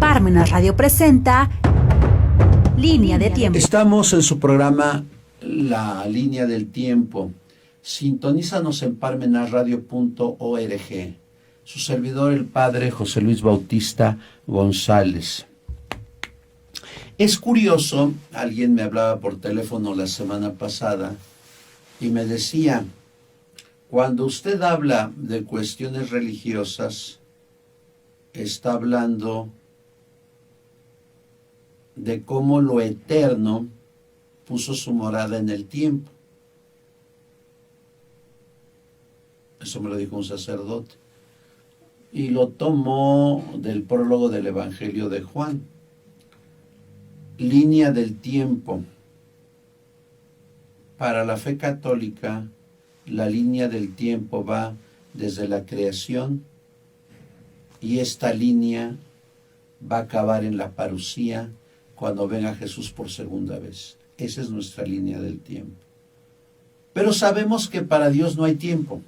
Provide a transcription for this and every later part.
Parmenas Radio presenta Línea de Tiempo. Estamos en su programa La Línea del Tiempo. Sintonízanos en parmenasradio.org. Su servidor, el padre José Luis Bautista González. Es curioso, alguien me hablaba por teléfono la semana pasada y me decía, cuando usted habla de cuestiones religiosas, está hablando de cómo lo eterno puso su morada en el tiempo. Eso me lo dijo un sacerdote. Y lo tomó del prólogo del Evangelio de Juan. Línea del tiempo. Para la fe católica, la línea del tiempo va desde la creación y esta línea va a acabar en la parusía cuando venga Jesús por segunda vez. Esa es nuestra línea del tiempo. Pero sabemos que para Dios no hay tiempo.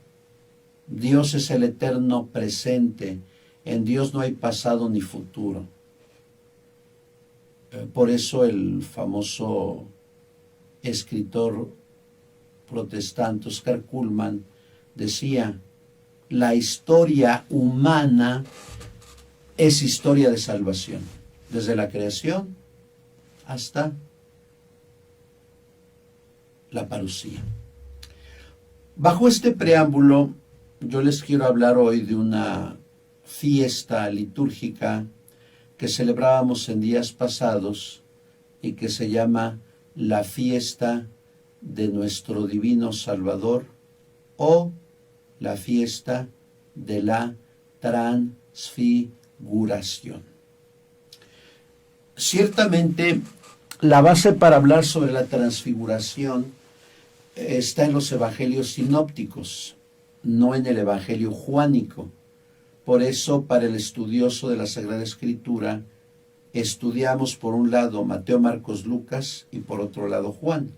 Dios es el eterno presente. En Dios no hay pasado ni futuro. Por eso el famoso escritor protestante Oscar Cullmann decía, la historia humana es historia de salvación, desde la creación hasta la parusía. Bajo este preámbulo, yo les quiero hablar hoy de una fiesta litúrgica que celebrábamos en días pasados y que se llama la fiesta de nuestro Divino Salvador o la fiesta de la Transfiguración. Ciertamente, la base para hablar sobre la Transfiguración está en los evangelios sinópticos, no en el evangelio juánico. Por eso, para el estudioso de la Sagrada Escritura, estudiamos por un lado Mateo, Marcos, Lucas y por otro lado Juan.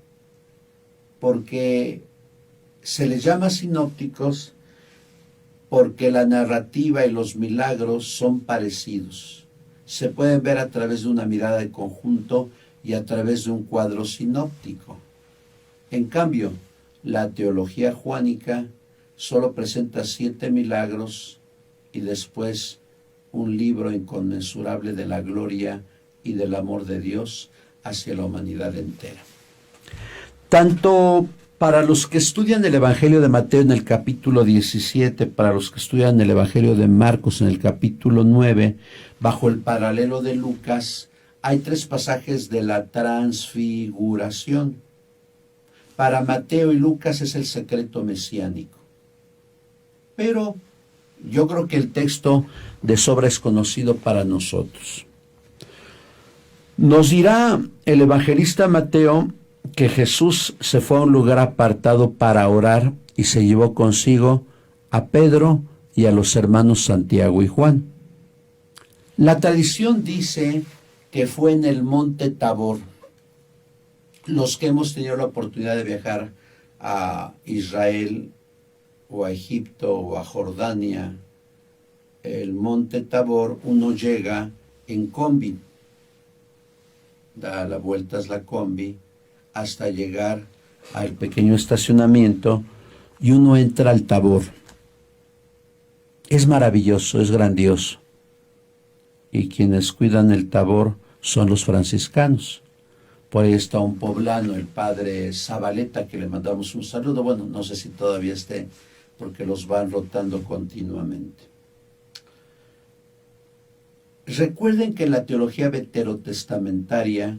Porque se les llama sinópticos porque la narrativa y los milagros son parecidos. Se pueden ver a través de una mirada de conjunto y a través de un cuadro sinóptico. En cambio, la teología juánica solo presenta 7 milagros y después un libro inconmensurable de la gloria y del amor de Dios hacia la humanidad entera. Tanto para los que estudian el Evangelio de Mateo en el capítulo 17, para los que estudian el Evangelio de Marcos en el capítulo 9, bajo el paralelo de Lucas, hay 3 pasajes de la Transfiguración. Para Mateo y Lucas es el secreto mesiánico. Pero yo creo que el texto de sobra es conocido para nosotros. Nos dirá el evangelista Mateo que Jesús se fue a un lugar apartado para orar y se llevó consigo a Pedro y a los hermanos Santiago y Juan. La tradición dice que fue en el monte Tabor. Los que hemos tenido la oportunidad de viajar a Israel o a Egipto o a Jordania, el monte Tabor, uno llega en combi, da la vuelta a la combi hasta llegar al pequeño estacionamiento y uno entra al Tabor. Es maravilloso, es grandioso. Y quienes cuidan el Tabor son los franciscanos. Por ahí está un poblano, el padre Zabaleta, que le mandamos un saludo. Bueno, no sé si todavía esté, porque los van rotando continuamente. Recuerden que en la teología veterotestamentaria,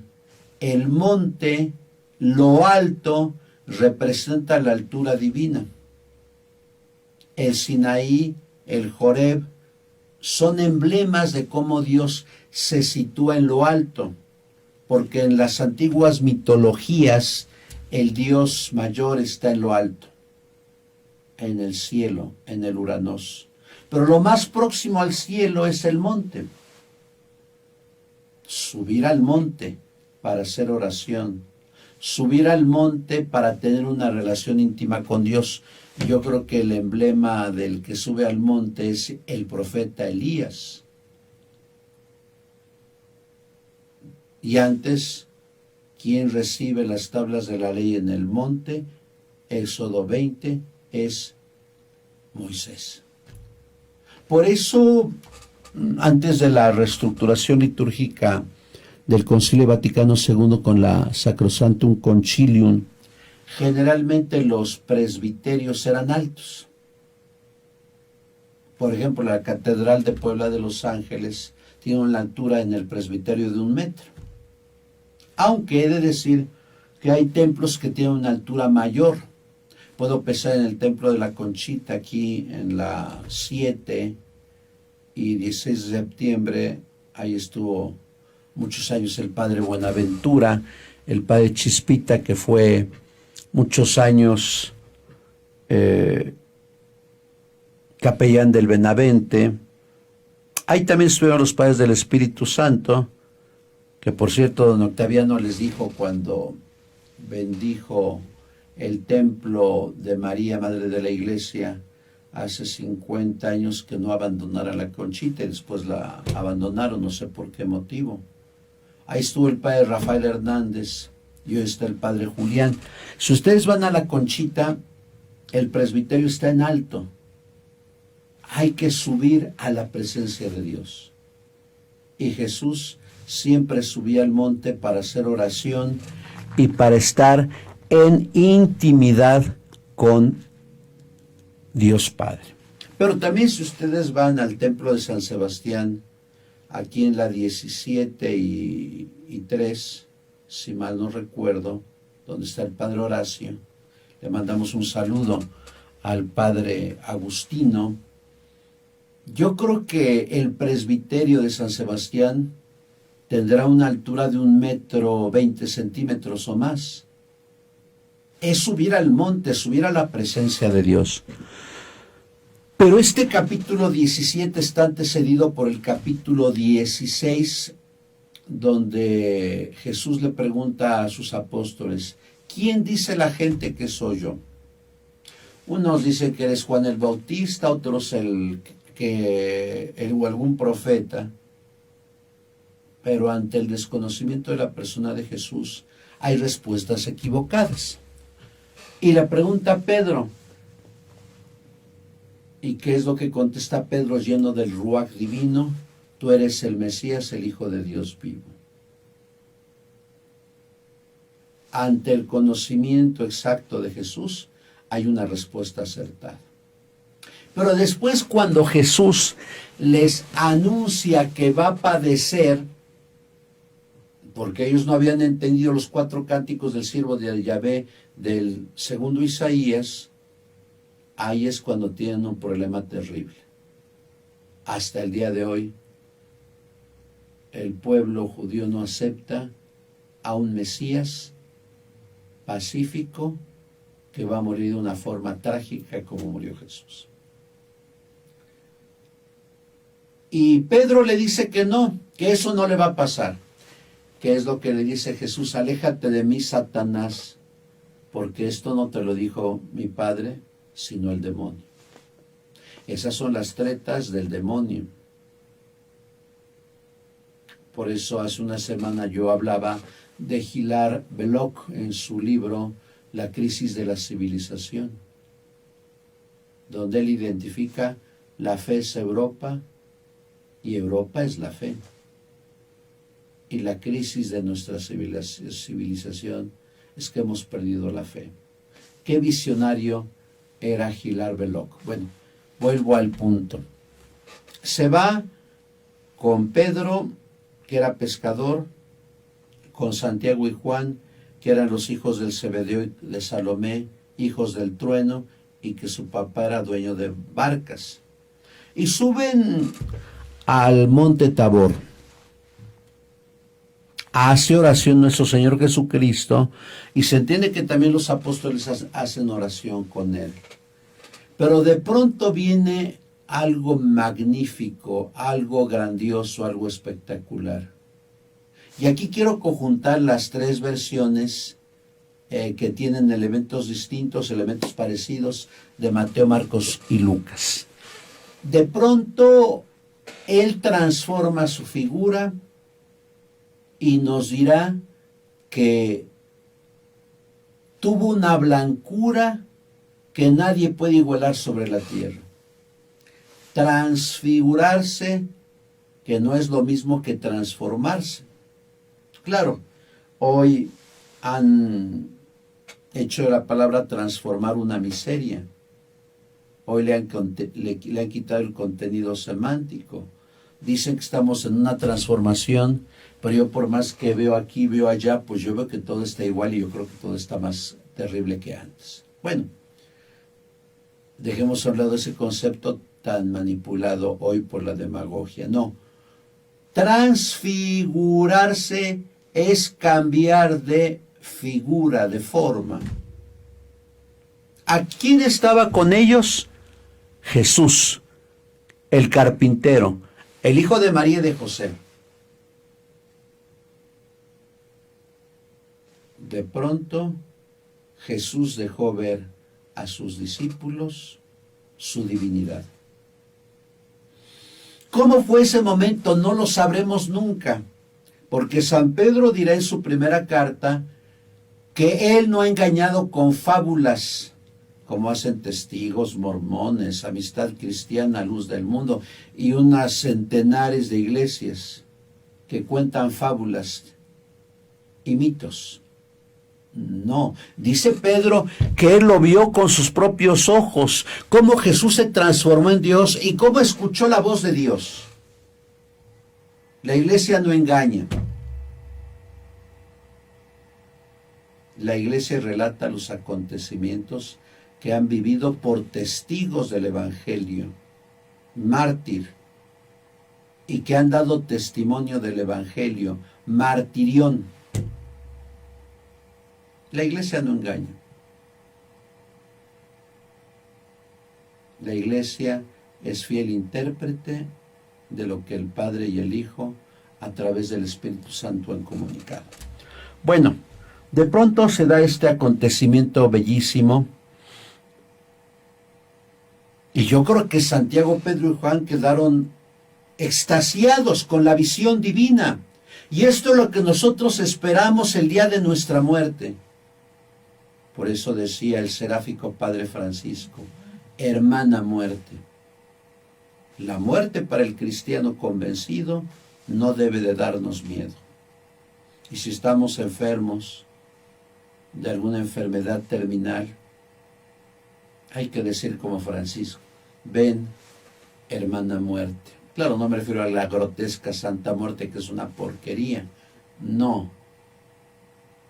el monte, lo alto, representa la altura divina. El Sinaí, el Joreb, son emblemas de cómo Dios se sitúa en lo alto, porque en las antiguas mitologías el Dios mayor está en lo alto, en el cielo, en el Uranos. Pero lo más próximo al cielo es el monte. Subir al monte para hacer oración, subir al monte para tener una relación íntima con Dios. Yo creo que el emblema del que sube al monte es el profeta Elías. Y antes, quien recibe las tablas de la ley en el monte, Éxodo 20, es Moisés. Por eso, antes de la reestructuración litúrgica del Concilio Vaticano II con la Sacrosanctum Concilium, generalmente los presbiterios eran altos. Por ejemplo, la Catedral de Puebla de Los Ángeles tiene una altura en el presbiterio de 1 metro. Aunque he de decir que hay templos que tienen una altura mayor. Puedo pensar en el Templo de la Conchita, aquí en la 7 y 16 de septiembre. Ahí estuvo muchos años el padre Buenaventura, el padre Chispita, que fue muchos años capellán del Benavente. Ahí también estuvieron los padres del Espíritu Santo, que por cierto don Octaviano les dijo cuando bendijo el templo de María, Madre de la Iglesia, hace 50 años, que no abandonara la Conchita, y después la abandonaron, no sé por qué motivo. Ahí estuvo el padre Rafael Hernández, y hoy está el padre Julián. Si ustedes van a la Conchita, el presbiterio está en alto. Hay que subir a la presencia de Dios. Y Jesús siempre subía al monte para hacer oración y para estar en intimidad con Dios Padre. Pero también si ustedes van al templo de San Sebastián, aquí en la 17 y 3, si mal no recuerdo, donde está el padre Horacio, le mandamos un saludo al padre Agustino. Yo creo que el presbiterio de San Sebastián tendrá una altura de 1,20 m o más. Es subir al monte, subir a la presencia de Dios. Pero este capítulo 17 está antecedido por el capítulo 16, donde Jesús le pregunta a sus apóstoles: ¿quién dice la gente que soy yo? Unos dicen que eres Juan el Bautista, otros o algún profeta. Pero ante el desconocimiento de la persona de Jesús hay respuestas equivocadas. Y le pregunta a Pedro, ¿y qué es lo que contesta Pedro lleno del Ruach divino? Tú eres el Mesías, el Hijo de Dios vivo. Ante el conocimiento exacto de Jesús hay una respuesta acertada. Pero después, cuando Jesús les anuncia que va a padecer, porque ellos no habían entendido los 4 cánticos del siervo de Yahvé del segundo Isaías, ahí es cuando tienen un problema terrible. Hasta el día de hoy, el pueblo judío no acepta a un Mesías pacífico que va a morir de una forma trágica como murió Jesús. Y Pedro le dice que no, que eso no le va a pasar. ¿Qué es lo que le dice Jesús? Aléjate de mí, Satanás, porque esto no te lo dijo mi Padre, sino el demonio. Esas son las tretas del demonio. Por eso hace una semana yo hablaba de Hilar Belloc en su libro La crisis de la civilización, donde él identifica la fe es Europa y Europa es la fe. Y la crisis de nuestra civilización es que hemos perdido la fe. ¿Qué visionario era Hilar Belloc? Bueno, vuelvo al punto. Se va con Pedro, que era pescador, con Santiago y Juan, que eran los hijos del Zebedeo y de Salomé, hijos del trueno, y que su papá era dueño de barcas. Y suben al monte Tabor. Hace oración nuestro Señor Jesucristo, y se entiende que también los apóstoles hacen oración con él. Pero de pronto viene algo magnífico, algo grandioso, algo espectacular. Y aquí quiero conjuntar las 3 versiones que tienen elementos distintos, elementos parecidos de Mateo, Marcos y Lucas. De pronto, él transforma su figura y nos dirá que tuvo una blancura que nadie puede igualar sobre la tierra. Transfigurarse, que no es lo mismo que transformarse. Claro, hoy han hecho de la palabra transformar una miseria. Hoy le han quitado el contenido semántico. Dicen que estamos en una transformación, pero yo por más que veo aquí, veo allá, pues yo veo que todo está igual y yo creo que todo está más terrible que antes. Bueno, dejemos a un lado ese concepto tan manipulado hoy por la demagogia. No, transfigurarse es cambiar de figura, de forma. ¿A quién estaba con ellos? Jesús, el carpintero, el hijo de María y de José. De pronto, Jesús dejó ver a sus discípulos su divinidad. ¿Cómo fue ese momento? No lo sabremos nunca, porque San Pedro dirá en su primera carta que él no ha engañado con fábulas, como hacen testigos, mormones, Amistad Cristiana, Luz del Mundo, y unas centenares de iglesias que cuentan fábulas y mitos. No, dice Pedro que él lo vio con sus propios ojos, cómo Jesús se transformó en Dios y cómo escuchó la voz de Dios. La iglesia no engaña. La iglesia relata los acontecimientos que han vivido por testigos del Evangelio, mártir, y que han dado testimonio del Evangelio, martirión. La iglesia no engaña. La iglesia es fiel intérprete de lo que el Padre y el Hijo a través del Espíritu Santo han comunicado. Bueno, de pronto se da este acontecimiento bellísimo y yo creo que Santiago, Pedro y Juan quedaron extasiados con la visión divina. Y esto es lo que nosotros esperamos el día de nuestra muerte. Por eso decía el seráfico Padre Francisco, hermana muerte. La muerte para el cristiano convencido no debe de darnos miedo. Y si estamos enfermos de alguna enfermedad terminal, hay que decir como Francisco, ven, hermana muerte. Claro, no me refiero a la grotesca Santa Muerte, que es una porquería. No,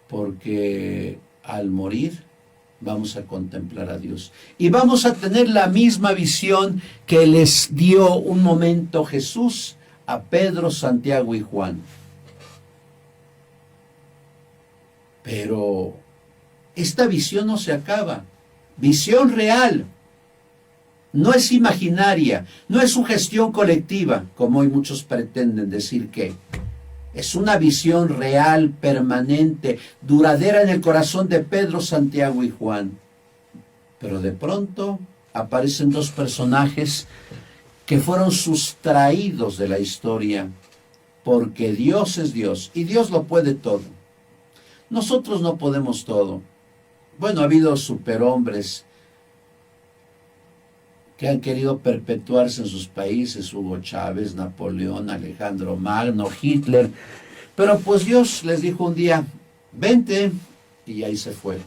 porque al morir vamos a contemplar a Dios. Y vamos a tener la misma visión que les dio un momento Jesús a Pedro, Santiago y Juan. Pero esta visión no se acaba. Visión real. No es imaginaria, no es sugestión colectiva, como hoy muchos pretenden decir que. Es una visión real, permanente, duradera en el corazón de Pedro, Santiago y Juan. Pero de pronto aparecen dos personajes que fueron sustraídos de la historia, porque Dios es Dios y Dios lo puede todo. Nosotros no podemos todo. Bueno, ha habido superhombres que han querido perpetuarse en sus países, Hugo Chávez, Napoleón, Alejandro Magno, Hitler, pero pues Dios les dijo un día, vente, y ahí se fueron.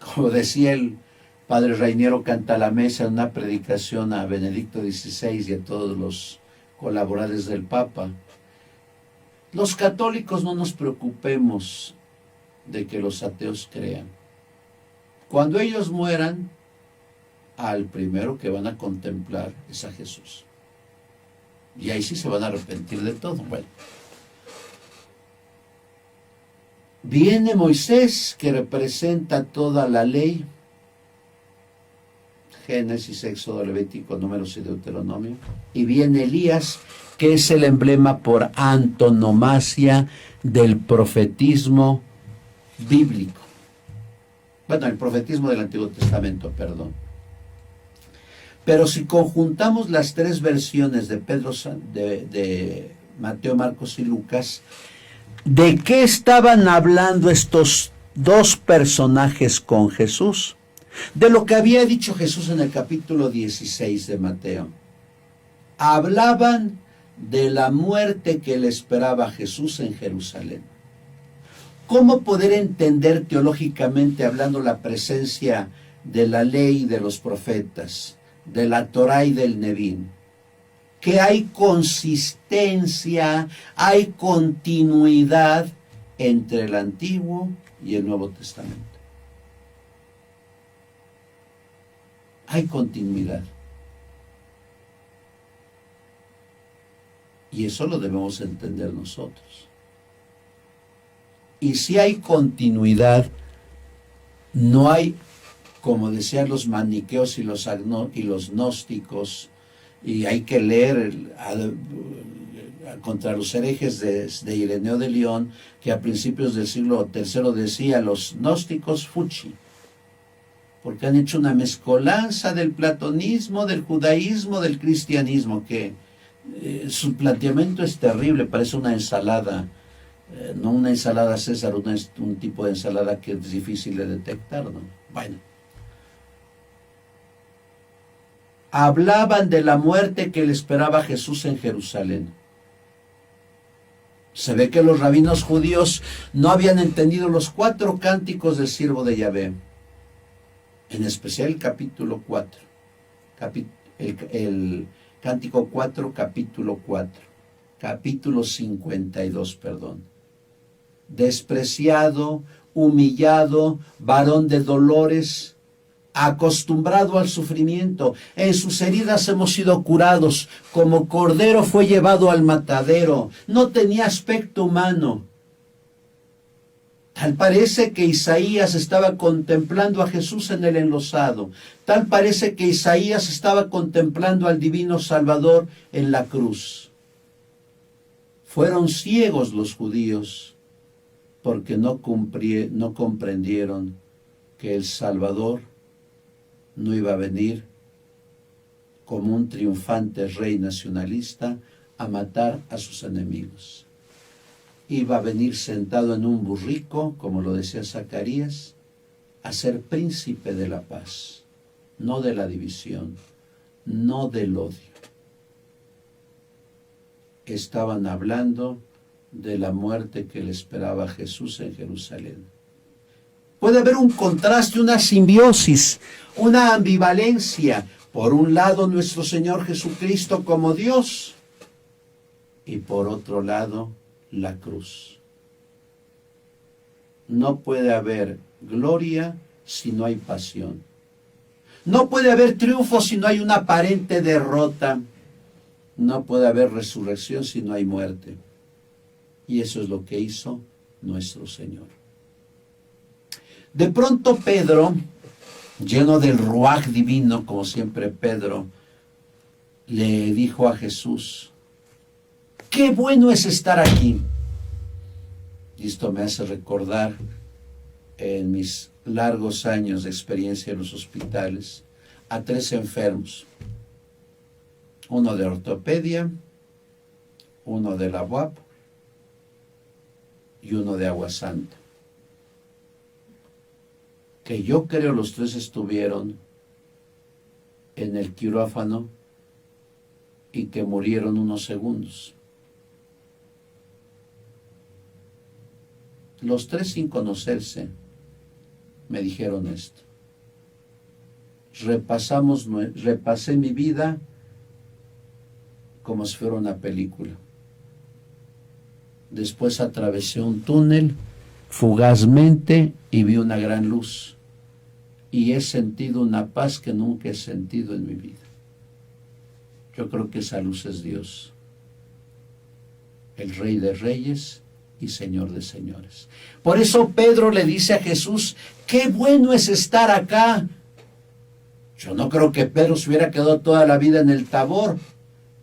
Como decía el padre Rainiero Cantalamessa en una predicación a Benedicto XVI y a todos los colaboradores del Papa, los católicos no nos preocupemos de que los ateos crean. Cuando ellos mueran, al primero que van a contemplar es a Jesús. Y ahí sí se van a arrepentir de todo. Bueno, viene Moisés, que representa toda la ley, Génesis, Éxodo, Levítico, Números y Deuteronomio, y viene Elías, que es el emblema por antonomasia del profetismo bíblico. Bueno, el profetismo del Antiguo Testamento, perdón. Pero si conjuntamos las tres versiones de Mateo, Marcos y Lucas, ¿de qué estaban hablando estos dos personajes con Jesús? De lo que había dicho Jesús en el capítulo 16 de Mateo. Hablaban de la muerte que le esperaba a Jesús en Jerusalén. ¿Cómo poder entender teológicamente hablando la presencia de la ley y de los profetas, de la Torá y del Nevín? Que hay consistencia, hay continuidad entre el Antiguo y el Nuevo Testamento. Hay continuidad. Y eso lo debemos entender nosotros. Y si hay continuidad, no hay, como decían los maniqueos y los gnósticos, y hay que leer contra los herejes de Ireneo de León, que a principios del siglo III decía los gnósticos fuchi, porque han hecho una mezcolanza del platonismo, del judaísmo, del cristianismo, que su planteamiento es terrible, parece una ensalada, no una ensalada César, un tipo de ensalada que es difícil de detectar, ¿no? Bueno. Hablaban de la muerte que le esperaba a Jesús en Jerusalén. Se ve que los rabinos judíos no habían entendido los 4 cánticos del siervo de Yahvé, en especial el capítulo 4, el cántico 4, capítulo 4, capítulo 52, perdón. Despreciado, humillado, varón de dolores, acostumbrado al sufrimiento, en sus heridas hemos sido curados, como cordero fue llevado al matadero, no tenía aspecto humano. Tal parece que Isaías estaba contemplando a Jesús en el enlosado, tal parece que Isaías estaba contemplando al divino Salvador en la cruz. Fueron ciegos los judíos, porque no comprendieron que el Salvador no iba a venir como un triunfante rey nacionalista a matar a sus enemigos. Iba a venir sentado en un burrico, como lo decía Zacarías, a ser príncipe de la paz, no de la división, no del odio. Estaban hablando de la muerte que le esperaba a Jesús en Jerusalén. Puede haber un contraste, una simbiosis, una ambivalencia. Por un lado, nuestro Señor Jesucristo como Dios, y por otro lado, la cruz. No puede haber gloria si no hay pasión. No puede haber triunfo si no hay una aparente derrota. No puede haber resurrección si no hay muerte. Y eso es lo que hizo nuestro Señor. De pronto Pedro, lleno del ruaj divino, como siempre Pedro, le dijo a Jesús: ¡qué bueno es estar aquí! Y esto me hace recordar en mis largos años de experiencia en los hospitales a 3 enfermos. Uno de ortopedia, uno de la UAP y uno de Agua Santa. Que yo creo los 3 estuvieron en el quirófano y que murieron unos segundos. Los 3 sin conocerse me dijeron esto. Repasé mi vida como si fuera una película. Después atravesé un túnel fugazmente y vi una gran luz. Y he sentido una paz que nunca he sentido en mi vida. Yo creo que esa luz es Dios, el Rey de Reyes y Señor de Señores. Por eso Pedro le dice a Jesús: ¡qué bueno es estar acá! Yo no creo que Pedro se hubiera quedado toda la vida en el Tabor,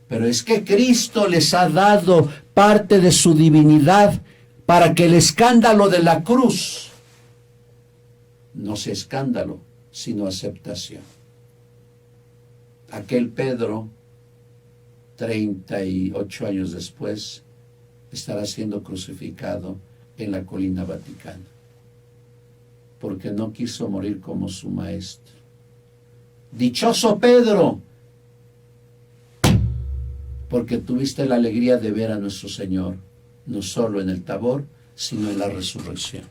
pero es que Cristo les ha dado parte de su divinidad para que el escándalo de la cruz no sea escándalo, sino aceptación. Aquel Pedro 38 años después, estará siendo crucificado en la colina Vaticana, porque no quiso morir como su maestro. Dichoso Pedro, porque tuviste la alegría de ver a nuestro Señor, no solo en el Tabor, sino en la resurrección.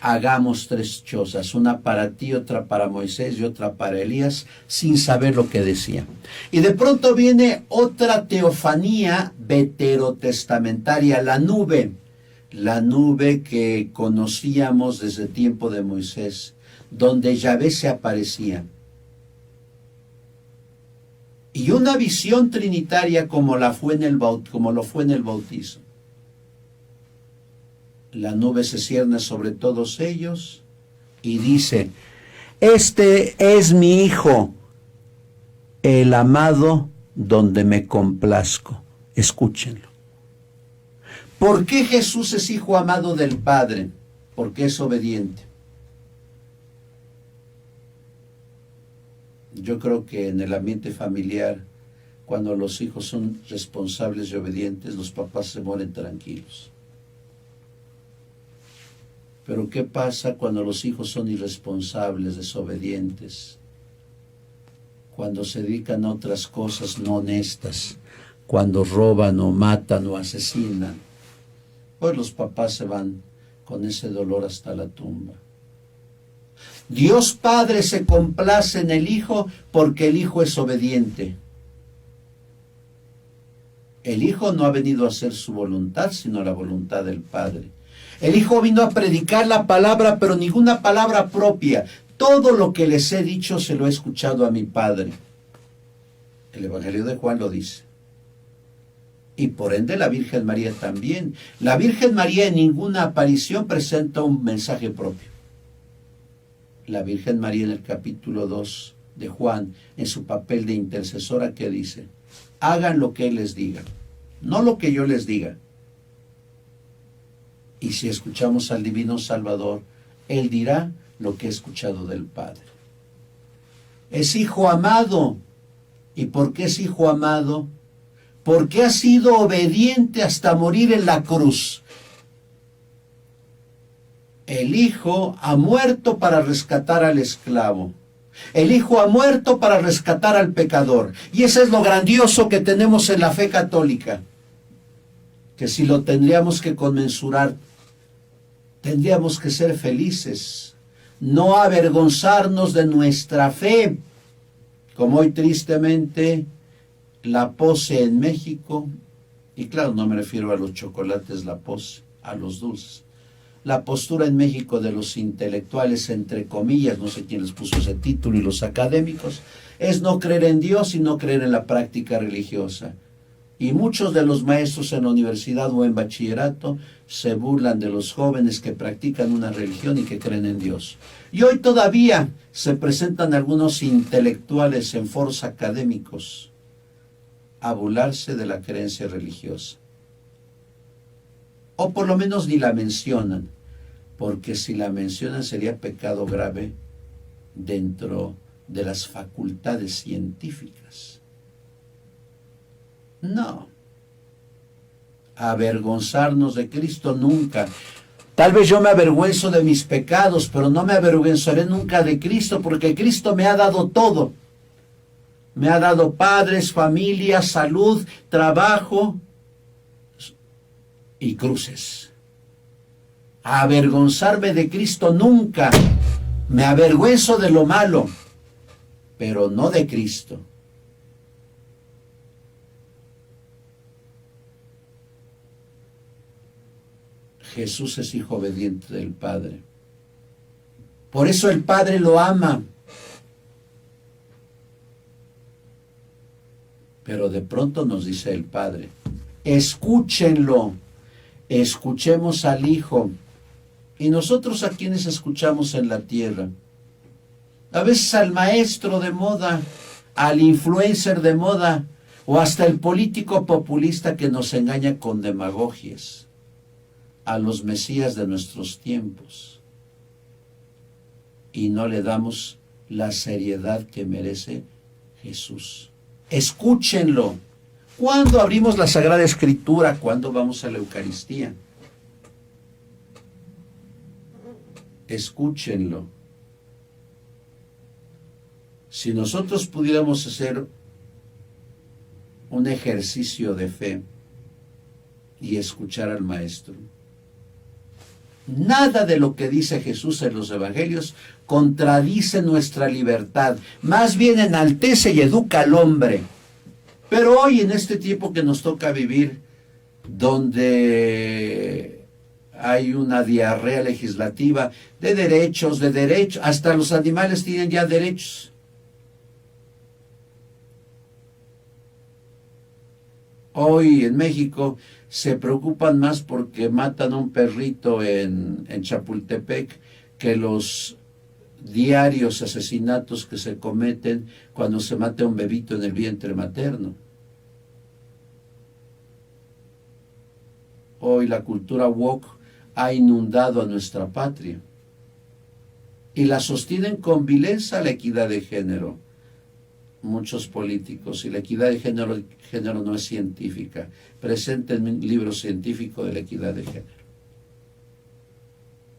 Hagamos 3 chozas, una para ti, otra para Moisés y otra para Elías, sin saber lo que decía. Y de pronto viene otra teofanía veterotestamentaria, la nube que conocíamos desde el tiempo de Moisés, donde Yahvé se aparecía. Y una visión trinitaria como lo fue en el bautizo. La nube se cierne sobre todos ellos y dice: este es mi Hijo, el amado, donde me complazco. Escúchenlo. ¿Por qué Jesús es Hijo amado del Padre? Porque es obediente. Yo creo que en el ambiente familiar, cuando los hijos son responsables y obedientes, los papás se mueren tranquilos. Pero ¿qué pasa cuando los hijos son irresponsables, desobedientes? Cuando se dedican a otras cosas no honestas, cuando roban o matan o asesinan, pues los papás se van con ese dolor hasta la tumba. Dios Padre se complace en el Hijo porque el Hijo es obediente. El Hijo no ha venido a hacer su voluntad, sino la voluntad del Padre. El Hijo vino a predicar la palabra, pero ninguna palabra propia. Todo lo que les he dicho se lo he escuchado a mi Padre. El Evangelio de Juan lo dice. Y por ende la Virgen María también. La Virgen María en ninguna aparición presenta un mensaje propio. La Virgen María en el capítulo 2 de Juan, en su papel de intercesora, que dice: hagan lo que Él les diga, no lo que yo les diga. Y si escuchamos al Divino Salvador, Él dirá lo que he escuchado del Padre. Es Hijo amado. ¿Y por qué es Hijo amado? Porque ha sido obediente hasta morir en la cruz. El Hijo ha muerto para rescatar al esclavo. El Hijo ha muerto para rescatar al pecador. Y eso es lo grandioso que tenemos en la fe católica. Que si lo tendríamos que conmensurar, tendríamos que ser felices, no avergonzarnos de nuestra fe, como hoy tristemente la pose en México, y claro, no me refiero a los chocolates, la pose, a los dulces. La postura en México de los intelectuales, entre comillas, no sé quién les puso ese título, y los académicos, es no creer en Dios y no creer en la práctica religiosa. Y muchos de los maestros en la universidad o en bachillerato se burlan de los jóvenes que practican una religión y que creen en Dios. Y hoy todavía se presentan algunos intelectuales en foros académicos a burlarse de la creencia religiosa. O por lo menos ni la mencionan, porque si la mencionan sería pecado grave dentro de las facultades científicas. No. Avergonzarnos de Cristo nunca. Tal vez yo me avergüenzo de mis pecados, pero no me avergonzaré nunca de Cristo, porque Cristo me ha dado todo. Me ha dado padres, familia, salud, trabajo y cruces. Avergonzarme de Cristo nunca. Me avergüenzo de lo malo, pero no de Cristo. Jesús es Hijo obediente del Padre. Por eso el Padre lo ama. Pero de pronto nos dice el Padre: escúchenlo, escuchemos al Hijo. Y nosotros, ¿a quienes escuchamos en la tierra? A veces al maestro de moda, al influencer de moda, o hasta el político populista que nos engaña con demagogias, a los mesías de nuestros tiempos, y no le damos la seriedad que merece Jesús. Escúchenlo. ¿Cuándo abrimos la Sagrada Escritura? ¿Cuándo vamos a la Eucaristía? Escúchenlo. Si nosotros pudiéramos hacer un ejercicio de fe y escuchar al Maestro, nada de lo que dice Jesús en los Evangelios contradice nuestra libertad, más bien enaltece y educa al hombre. Pero hoy, en este tiempo que nos toca vivir, donde hay una diarrea legislativa de derechos, hasta los animales tienen ya derechos. Hoy en México se preocupan más porque matan a un perrito en Chapultepec que los diarios asesinatos que se cometen cuando se mata a un bebito en el vientre materno. Hoy la cultura woke ha inundado a nuestra patria y la sostienen con vileza la equidad de género. Muchos políticos, y la equidad de género no es científica. Presenten un libro científico de la equidad de género.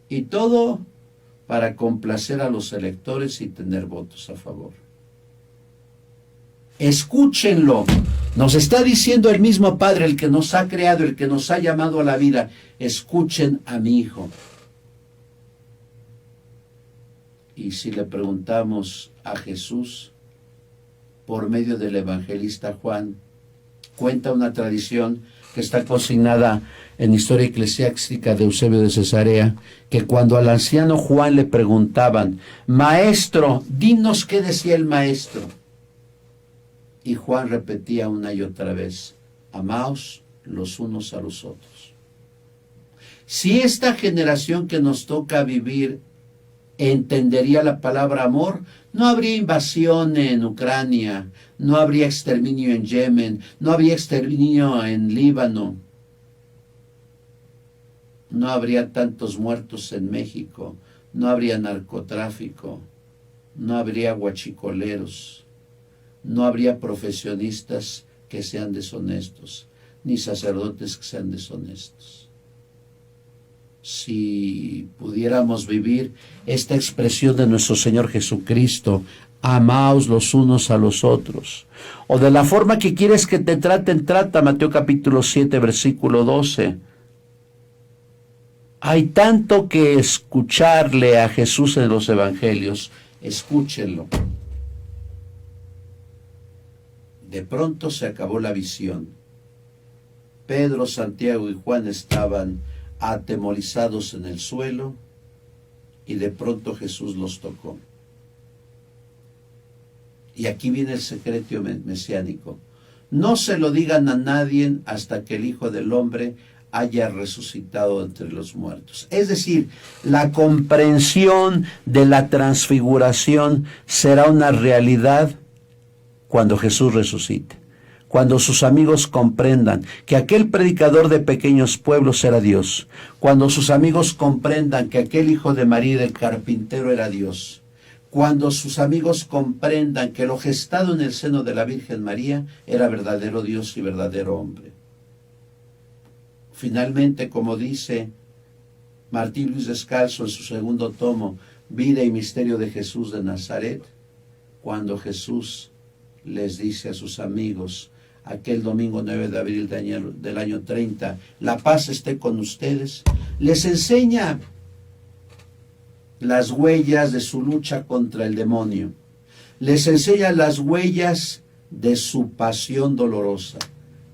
Y todo para complacer a los electores y tener votos a favor. Escúchenlo. Nos está diciendo el mismo Padre, el que nos ha creado, el que nos ha llamado a la vida. Escuchen a mi Hijo. Y si le preguntamos a Jesús, por medio del evangelista Juan, cuenta una tradición que está consignada en Historia Eclesiástica de Eusebio de Cesarea, que cuando al anciano Juan le preguntaban, Maestro, dinos qué decía el Maestro. Y Juan repetía una y otra vez, amaos los unos a los otros. Si esta generación que nos toca vivir entendería la palabra amor, no habría invasión en Ucrania, no habría exterminio en Yemen, no habría exterminio en Líbano, no habría tantos muertos en México, no habría narcotráfico, no habría guachicoleros, no habría profesionistas que sean deshonestos, ni sacerdotes que sean deshonestos. Si pudiéramos vivir esta expresión de nuestro Señor Jesucristo, amaos los unos a los otros, o de la forma que quieres que te traten, trata, Mateo capítulo 7, versículo 12. Hay tanto que escucharle a Jesús en los evangelios, escúchenlo. De pronto se acabó la visión. Pedro, Santiago y Juan estaban atemorizados en el suelo y de pronto Jesús los tocó. Y aquí viene el secreto mesiánico. No se lo digan a nadie hasta que el Hijo del Hombre haya resucitado entre los muertos. Es decir, la comprensión de la transfiguración será una realidad cuando Jesús resucite. Cuando sus amigos comprendan que aquel predicador de pequeños pueblos era Dios, cuando sus amigos comprendan que aquel hijo de María y del carpintero era Dios, cuando sus amigos comprendan que lo gestado en el seno de la Virgen María era verdadero Dios y verdadero hombre. Finalmente, como dice Martín Luis Descalzo en su segundo tomo, Vida y Misterio de Jesús de Nazaret, cuando Jesús les dice a sus amigos, aquel domingo 9 de abril del año 30, la paz esté con ustedes, les enseña las huellas de su lucha contra el demonio, les enseña las huellas de su pasión dolorosa,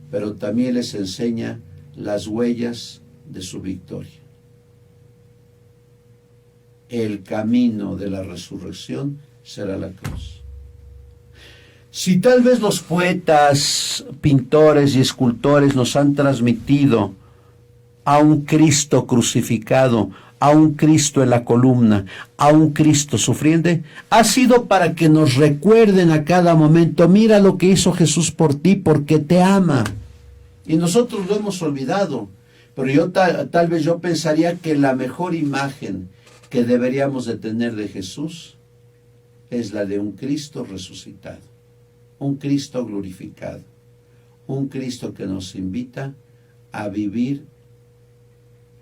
pero también les enseña las huellas de su victoria. El camino de la resurrección será la cruz. Si tal vez los poetas, pintores y escultores nos han transmitido a un Cristo crucificado, a un Cristo en la columna, a un Cristo sufriendo, ha sido para que nos recuerden a cada momento, mira lo que hizo Jesús por ti, porque te ama. Y nosotros lo hemos olvidado, pero tal vez yo pensaría que la mejor imagen que deberíamos de tener de Jesús es la de un Cristo resucitado. un Cristo glorificado, un Cristo que nos invita a vivir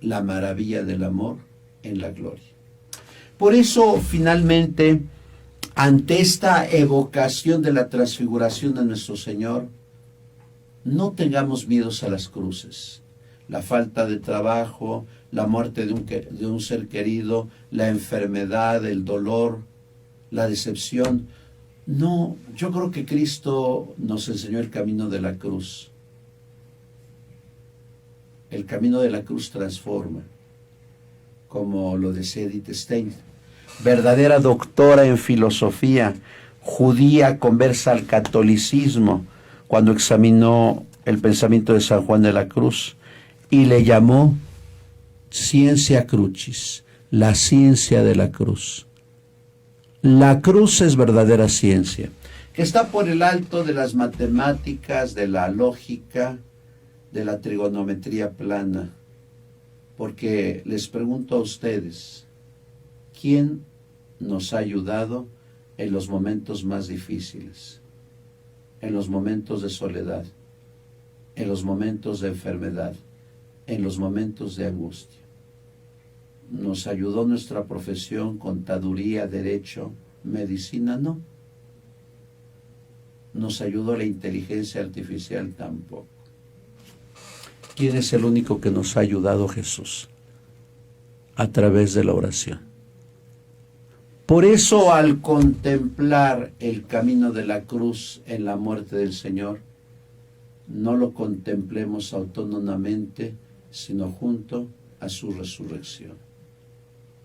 la maravilla del amor en la gloria. Por eso, finalmente, ante esta evocación de la transfiguración de nuestro Señor, no tengamos miedos a las cruces. La falta de trabajo, la muerte de un ser querido, la enfermedad, el dolor, la decepción. No, yo creo que Cristo nos enseñó el camino de la cruz. El camino de la cruz transforma, como lo decía Edith Stein, verdadera doctora en filosofía, judía conversa al catolicismo, cuando examinó el pensamiento de San Juan de la Cruz y le llamó Scientia Crucis, la ciencia de la cruz. La cruz es verdadera ciencia, que está por el alto de las matemáticas, de la lógica, de la trigonometría plana, porque les pregunto a ustedes, ¿quién nos ha ayudado en los momentos más difíciles? En los momentos de soledad, en los momentos de enfermedad, en los momentos de angustia. ¿Nos ayudó nuestra profesión, contaduría, derecho, medicina? No. ¿Nos ayudó la inteligencia artificial? Tampoco. ¿Quién es el único que nos ha ayudado? Jesús, a través de la oración. Por eso, al contemplar el camino de la cruz en la muerte del Señor, no lo contemplemos autónomamente, sino junto a su resurrección.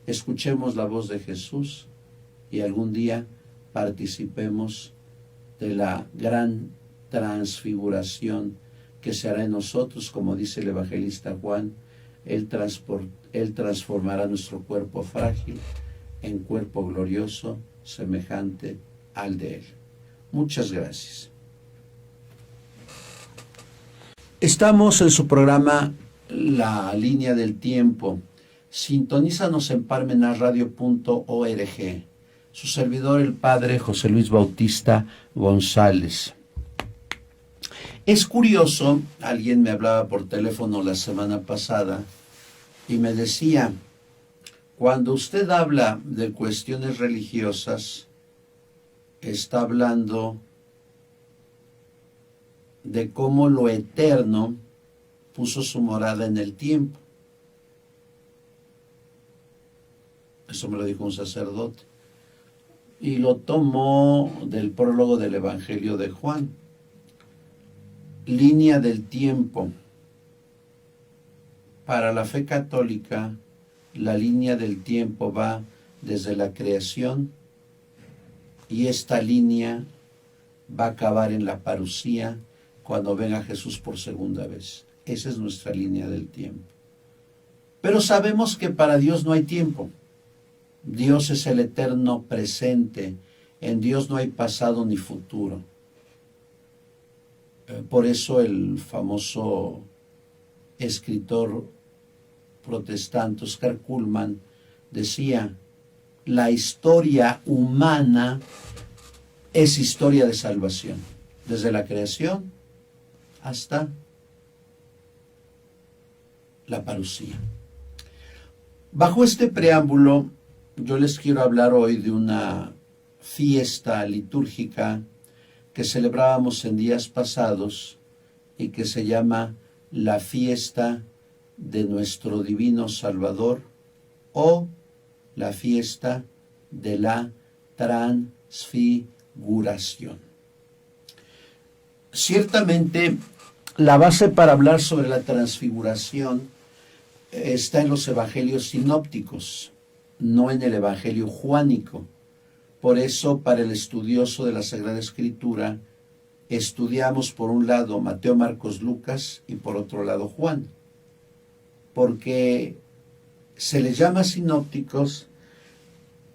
Escuchemos la voz de Jesús y algún día participemos de la gran transfiguración que se hará en nosotros, como dice el evangelista Juan. Él transformará nuestro cuerpo frágil en cuerpo glorioso, semejante al de Él. Muchas gracias. Estamos en su programa La Línea del Tiempo. Sintonízanos en parmenasradio.org. Su servidor, el padre José Luis Bautista González. Es curioso, alguien me hablaba por teléfono la semana pasada y me decía, cuando usted habla de cuestiones religiosas, está hablando de cómo lo eterno puso su morada en el tiempo. Eso me lo dijo un sacerdote. Y lo tomó del prólogo del Evangelio de Juan. Línea del tiempo. Para la fe católica, la línea del tiempo va desde la creación y esta línea va a acabar en la parusía cuando venga Jesús por segunda vez. Esa es nuestra línea del tiempo. Pero sabemos que para Dios no hay tiempo. Dios es el eterno presente. En Dios no hay pasado ni futuro. Por eso el famoso escritor protestante Oscar Cullmann decía, la historia humana es historia de salvación, desde la creación hasta la parusía. Bajo este preámbulo, yo les quiero hablar hoy de una fiesta litúrgica que celebrábamos en días pasados y que se llama la fiesta de nuestro Divino Salvador o la fiesta de la transfiguración. Ciertamente, la base para hablar sobre la transfiguración está en los evangelios sinópticos, no en el evangelio juánico. Por eso, para el estudioso de la Sagrada Escritura, estudiamos por un lado Mateo, Marcos, Lucas y por otro lado Juan. Porque se les llama sinópticos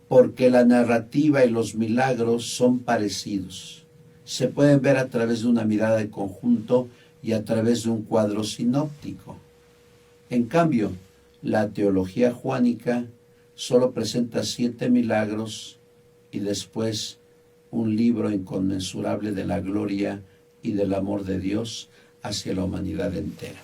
porque la narrativa y los milagros son parecidos. Se pueden ver a través de una mirada de conjunto y a través de un cuadro sinóptico. En cambio, la teología juánica solo presenta 7 milagros y después un libro inconmensurable de la gloria y del amor de Dios hacia la humanidad entera.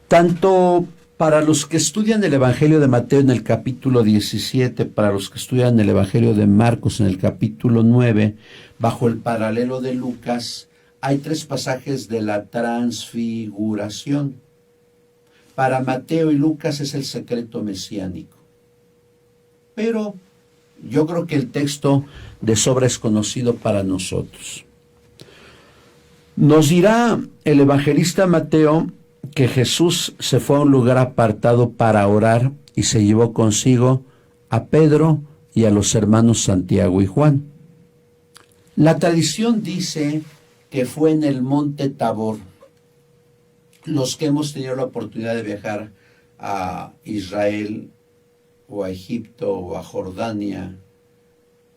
Tanto para los que estudian el Evangelio de Mateo en el capítulo 17, para los que estudian el Evangelio de Marcos en el capítulo 9, bajo el paralelo de Lucas, hay 3 pasajes de la transfiguración. Para Mateo y Lucas es el secreto mesiánico. Pero yo creo que el texto de sobra es conocido para nosotros. Nos dirá el evangelista Mateo que Jesús se fue a un lugar apartado para orar y se llevó consigo a Pedro y a los hermanos Santiago y Juan. La tradición dice que fue en el monte Tabor. Los que hemos tenido la oportunidad de viajar a Israel o a Egipto o a Jordania,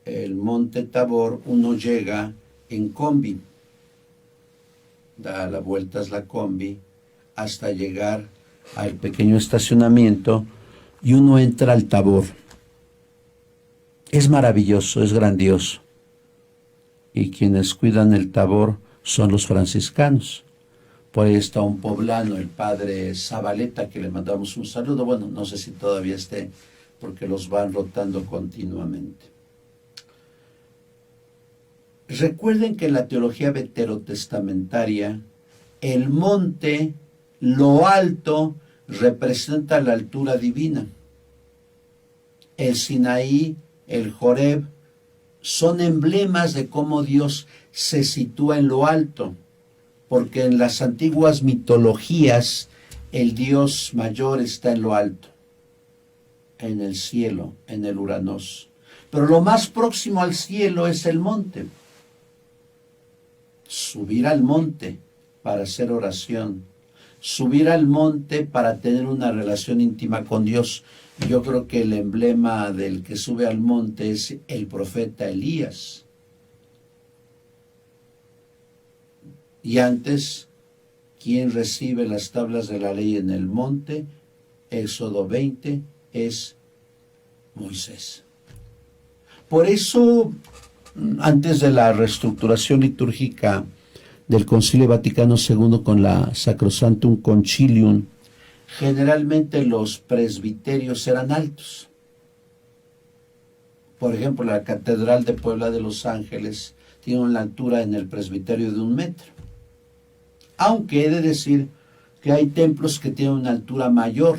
el monte Tabor, uno llega en combi, da la vuelta a la combi hasta llegar al pequeño estacionamiento y uno entra al Tabor. Es maravilloso, es grandioso. Y quienes cuidan el Tabor son los franciscanos. Por ahí está un poblano, el padre Zabaleta, que le mandamos un saludo. Bueno, no sé si todavía esté, porque los van rotando continuamente. Recuerden que en la teología veterotestamentaria, el monte, lo alto, representa la altura divina. El Sinaí, el Joreb, son emblemas de cómo Dios se sitúa en lo alto, porque en las antiguas mitologías el Dios mayor está en lo alto, en el cielo, en el Uranos. Pero lo más próximo al cielo es el monte. Subir al monte para hacer oración, subir al monte para tener una relación íntima con Dios. Yo creo que el emblema del que sube al monte es el profeta Elías. Y antes, ¿quién recibe las tablas de la ley en el monte? Éxodo 20 es Moisés. Por eso, antes de la reestructuración litúrgica del Concilio Vaticano II con la Sacrosanctum Concilium, generalmente los presbiterios eran altos. Por ejemplo, la Catedral de Puebla de Los Ángeles tiene una altura en el presbiterio de 1 metro. Aunque he de decir que hay templos que tienen una altura mayor.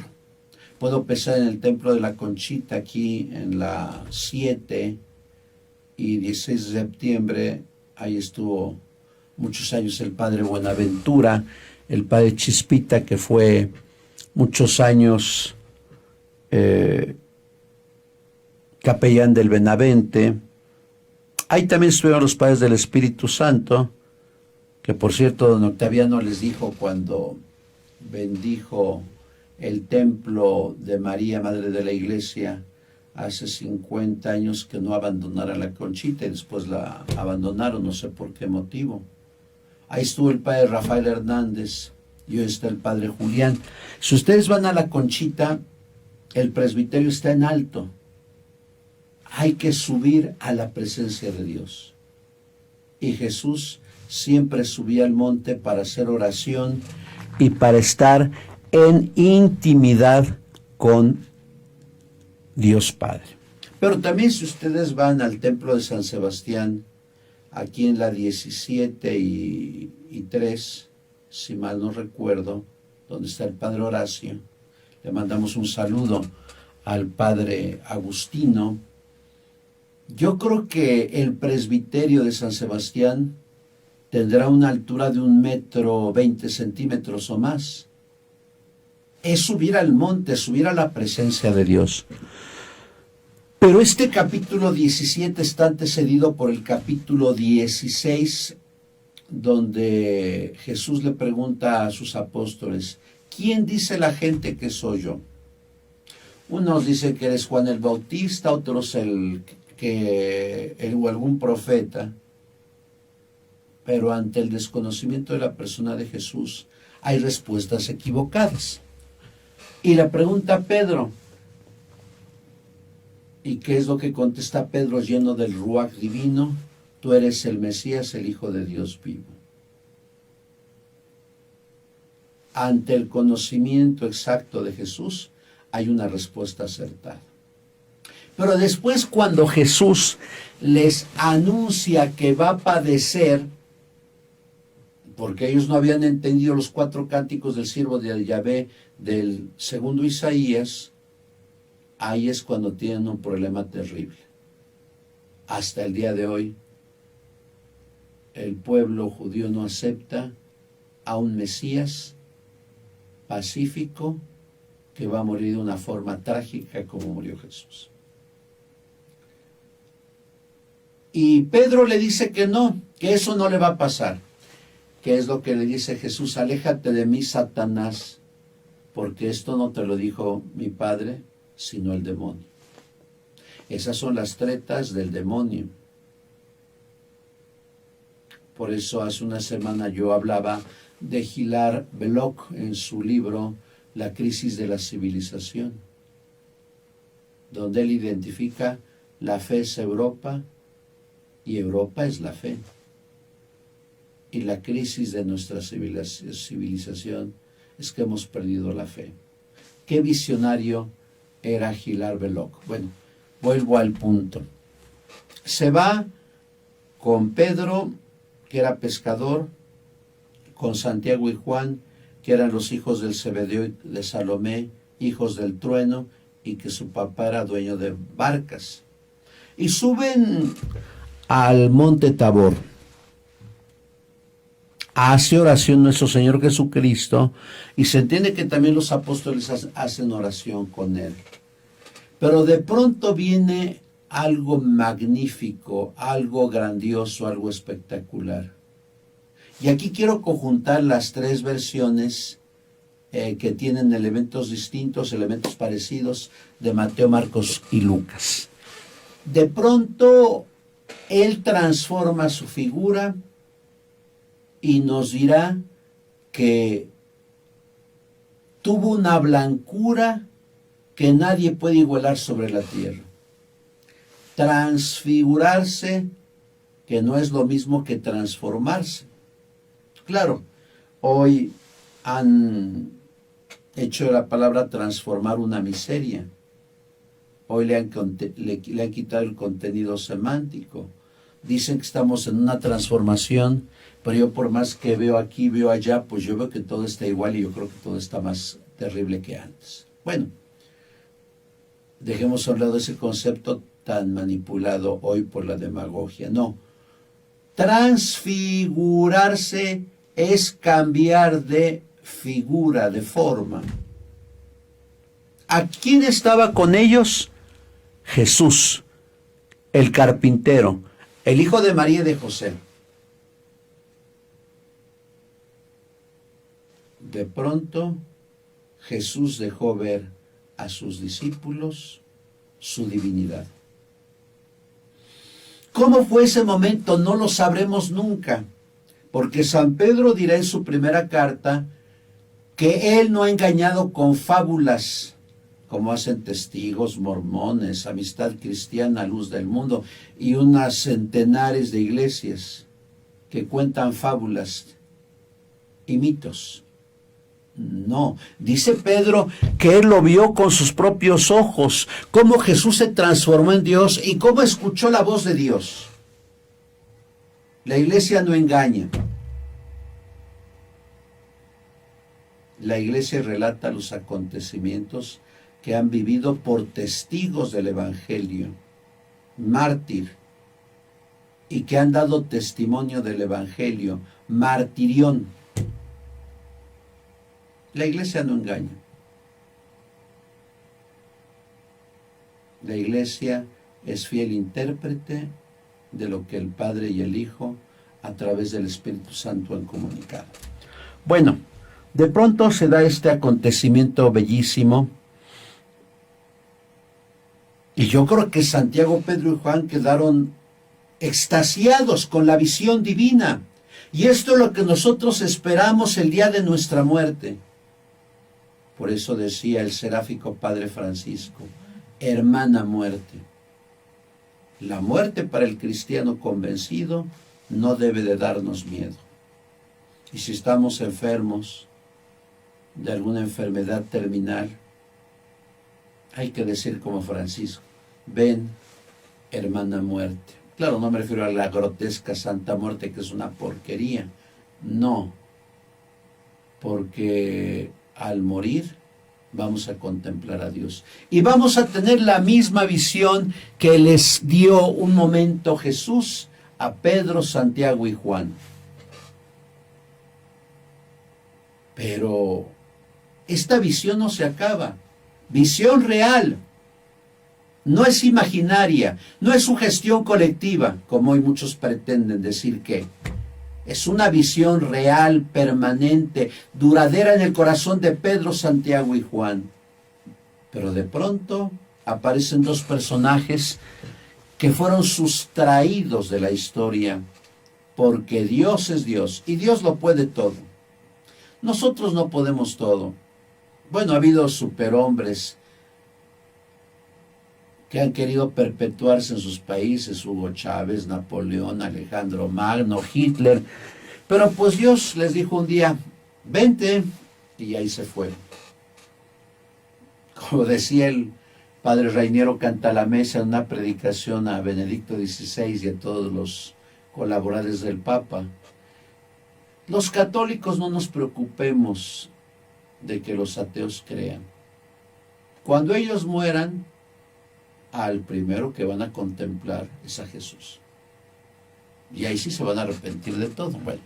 Puedo pensar en el Templo de la Conchita, aquí en la 7 y 16 de septiembre. Ahí estuvo muchos años el padre Buenaventura, el padre Chispita, que fue muchos años capellán del Benavente. Ahí también estuvieron los padres del Espíritu Santo, que por cierto don Octaviano les dijo cuando bendijo el templo de María, Madre de la Iglesia, hace 50 años, que no abandonara la Conchita, y después la abandonaron, no sé por qué motivo. Ahí estuvo el padre Rafael Hernández, y hoy está el padre Julián. Si ustedes van a la Conchita, el presbiterio está en alto. Hay que subir a la presencia de Dios. Y Jesús siempre subía al monte para hacer oración y para estar en intimidad con Dios Padre. Pero también si ustedes van al templo de San Sebastián, aquí en la 17 y 3, si mal no recuerdo, donde está el padre Horacio, le mandamos un saludo al padre Agustino. Yo creo que el presbiterio de San Sebastián tendrá una altura de 1,20 m o más. Es subir al monte, subir a la presencia de Dios. Pero este capítulo 17 está antecedido por el capítulo 16, donde Jesús le pregunta a sus apóstoles: ¿quién dice la gente que soy yo? Unos dicen que eres Juan el Bautista, otros o algún profeta. Pero ante el desconocimiento de la persona de Jesús hay respuestas equivocadas. Y le pregunta a Pedro, ¿Y qué es lo que contesta Pedro lleno del Ruach divino? Tú eres el Mesías, el Hijo de Dios vivo. Ante el conocimiento exacto de Jesús, hay una respuesta acertada. Pero después, cuando Jesús les anuncia que va a padecer, porque ellos no habían entendido los 4 cánticos del siervo de Yahvé del segundo Isaías, ahí es cuando tienen un problema terrible. Hasta el día de hoy, el pueblo judío no acepta a un Mesías pacífico que va a morir de una forma trágica como murió Jesús. Y Pedro le dice que no, que eso no le va a pasar. ¿Qué es lo que le dice Jesús? Aléjate de mí, Satanás, porque esto no te lo dijo mi Padre, sino el demonio. Esas son las tretas del demonio. Por eso hace una semana yo hablaba de Hilar Belloc en su libro La crisis de la civilización, donde él identifica la fe es Europa y Europa es la fe. Y la crisis de nuestra civilización es que hemos perdido la fe. ¿Qué visionario era Hilar Belloc? Bueno, vuelvo al punto. Se va con Pedro, que era pescador, con Santiago y Juan, que eran los hijos del Zebedeo y de Salomé, hijos del trueno, y que su papá era dueño de barcas. Y suben al monte Tabor. Hace oración nuestro Señor Jesucristo, y se entiende que también los apóstoles hacen oración con él. Pero de pronto viene algo magnífico, algo grandioso, algo espectacular. Y aquí quiero conjuntar las 3 versiones que tienen elementos distintos, elementos parecidos de Mateo, Marcos y Lucas. De pronto, él transforma su figura y nos dirá que tuvo una blancura que nadie puede igualar sobre la tierra. Transfigurarse, que no es lo mismo que transformarse. Claro, hoy han hecho de la palabra transformar una miseria. Hoy le han quitado el contenido semántico. Dicen que estamos en una transformación, pero yo por más que veo aquí, veo allá, pues yo veo que todo está igual y yo creo que todo está más terrible que antes. Bueno, dejemos a un lado ese concepto tan manipulado hoy por la demagogia. No, transfigurarse es cambiar de figura, de forma. ¿A quién estaba con ellos? Jesús, el carpintero, el hijo de María y de José. De pronto, Jesús dejó ver a sus discípulos su divinidad. ¿Cómo fue ese momento? No lo sabremos nunca, porque San Pedro dirá en su primera carta que él no ha engañado con fábulas, como hacen testigos, mormones, Amistad Cristiana, Luz del Mundo, y unas centenares de iglesias que cuentan fábulas y mitos. No, dice Pedro que él lo vio con sus propios ojos, cómo Jesús se transformó en Dios y cómo escuchó la voz de Dios. La iglesia no engaña. La iglesia relata los acontecimientos que han vivido por testigos del Evangelio, mártir, y que han dado testimonio del Evangelio, martirión. La iglesia no engaña. La iglesia es fiel intérprete de lo que el Padre y el Hijo a través del Espíritu Santo han comunicado. Bueno, de pronto se da este acontecimiento bellísimo y yo creo que Santiago, Pedro y Juan quedaron extasiados con la visión divina. Y esto es lo que nosotros esperamos el día de nuestra muerte. Por eso decía el seráfico Padre Francisco, hermana muerte, La muerte para el cristiano convencido no debe de darnos miedo. Y si estamos enfermos de alguna enfermedad terminal, hay que decir como Francisco, ven, hermana muerte. Claro, no me refiero a la grotesca Santa Muerte, que es una porquería. No, porque al morir vamos a contemplar a Dios. Y vamos a tener la misma visión que les dio un momento Jesús a Pedro, Santiago y Juan. Pero esta visión no se acaba. Visión real. No es imaginaria, no es sugestión colectiva, como hoy muchos pretenden decir que. Es una visión real, permanente, duradera en el corazón de Pedro, Santiago y Juan. Pero de pronto aparecen dos personajes que fueron sustraídos de la historia, porque Dios es Dios y Dios lo puede todo. Nosotros no podemos todo. Bueno, ha habido superhombres que han querido perpetuarse en sus países, Hugo Chávez, Napoleón, Alejandro Magno, Hitler, pero pues Dios les dijo un día, vente, y ahí se fueron. Como decía el padre Rainiero Cantalamessa en una predicación a Benedicto XVI y a todos los colaboradores del Papa, los católicos no nos preocupemos de que los ateos crean. Cuando ellos mueran, al primero que van a contemplar es a Jesús. Y ahí sí se van a arrepentir de todo. Bueno,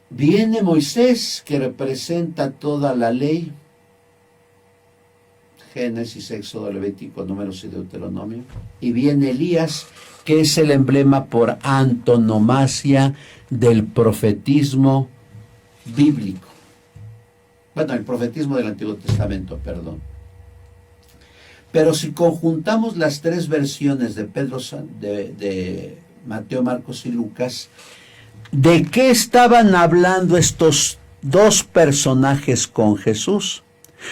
viene Moisés, que representa toda la ley, Génesis, Éxodo, Levítico, Números y Deuteronomio, y viene Elías, que es el emblema por antonomasia del profetismo bíblico. Bueno, el profetismo del Antiguo Testamento, perdón. Pero si conjuntamos las tres versiones de de Mateo, Marcos y Lucas, ¿de qué estaban hablando estos dos personajes con Jesús?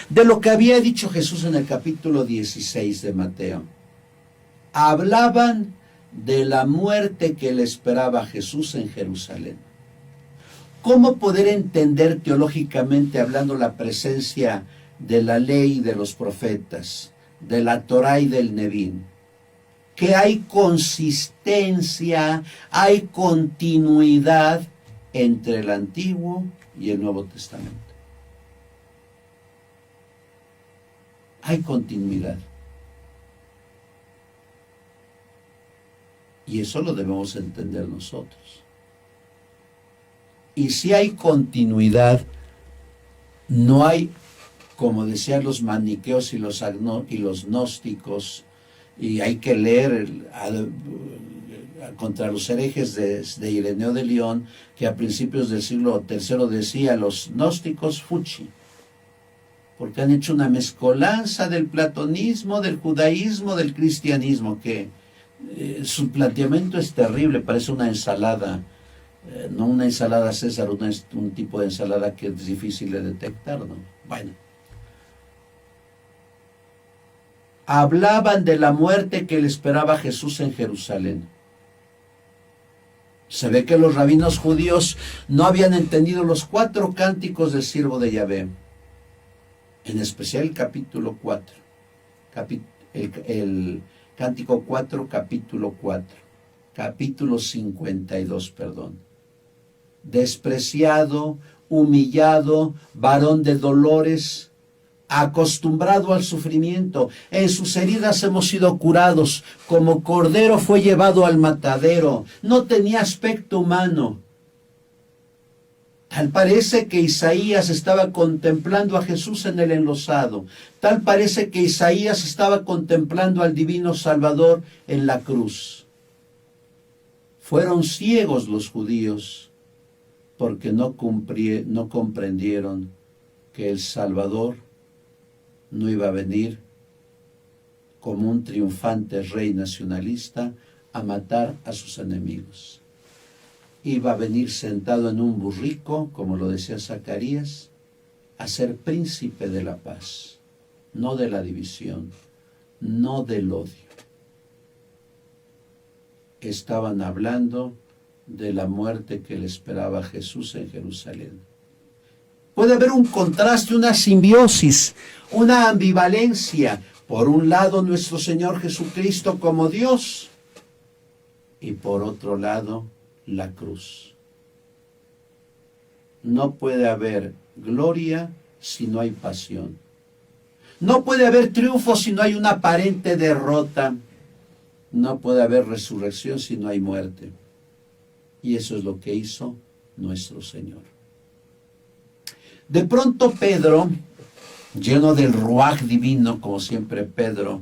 De lo que había dicho Jesús en el capítulo 16 de Mateo. Hablaban de la muerte que le esperaba a Jesús en Jerusalén. ¿Cómo poder entender teológicamente hablando la presencia de la ley y de los profetas, de la Torá y del Nevín? Que hay consistencia, hay continuidad entre el Antiguo y el Nuevo Testamento. Hay continuidad. Y eso lo debemos entender nosotros. Y si hay continuidad, no hay, como decían los maniqueos y los gnósticos, y hay que leer contra los herejes de Ireneo de León, que a principios del siglo III decía los gnósticos fuchi, porque han hecho una mezcolanza del platonismo, del judaísmo, del cristianismo, que su planteamiento es terrible, parece una ensalada, no una ensalada César, un tipo de ensalada que es difícil de detectar, ¿no? Bueno. Hablaban de la muerte que le esperaba a Jesús en Jerusalén. Se ve que los rabinos judíos no habían entendido los 4 cánticos del siervo de Yahvé, en especial el capítulo 4, el cántico 4, capítulo 4, capítulo 52, perdón. Despreciado, humillado, varón de dolores, acostumbrado al sufrimiento, en sus heridas hemos sido curados, como cordero fue llevado al matadero, no tenía aspecto humano. Tal parece que Isaías estaba contemplando a Jesús en el enlosado, tal parece que Isaías estaba contemplando al divino Salvador en la cruz. Fueron ciegos los judíos, porque no comprendieron que el Salvador no iba a venir como un triunfante rey nacionalista a matar a sus enemigos. Iba a venir sentado en un burrico, como lo decía Zacarías, a ser príncipe de la paz, no de la división, no del odio. Estaban hablando de la muerte que le esperaba a Jesús en Jerusalén. Puede haber un contraste, una simbiosis, una ambivalencia. Por un lado, nuestro Señor Jesucristo como Dios, y por otro lado, la cruz. No puede haber gloria si no hay pasión. No puede haber triunfo si no hay una aparente derrota. No puede haber resurrección si no hay muerte. Y eso es lo que hizo nuestro Señor. De pronto Pedro, lleno del ruaj divino, como siempre Pedro,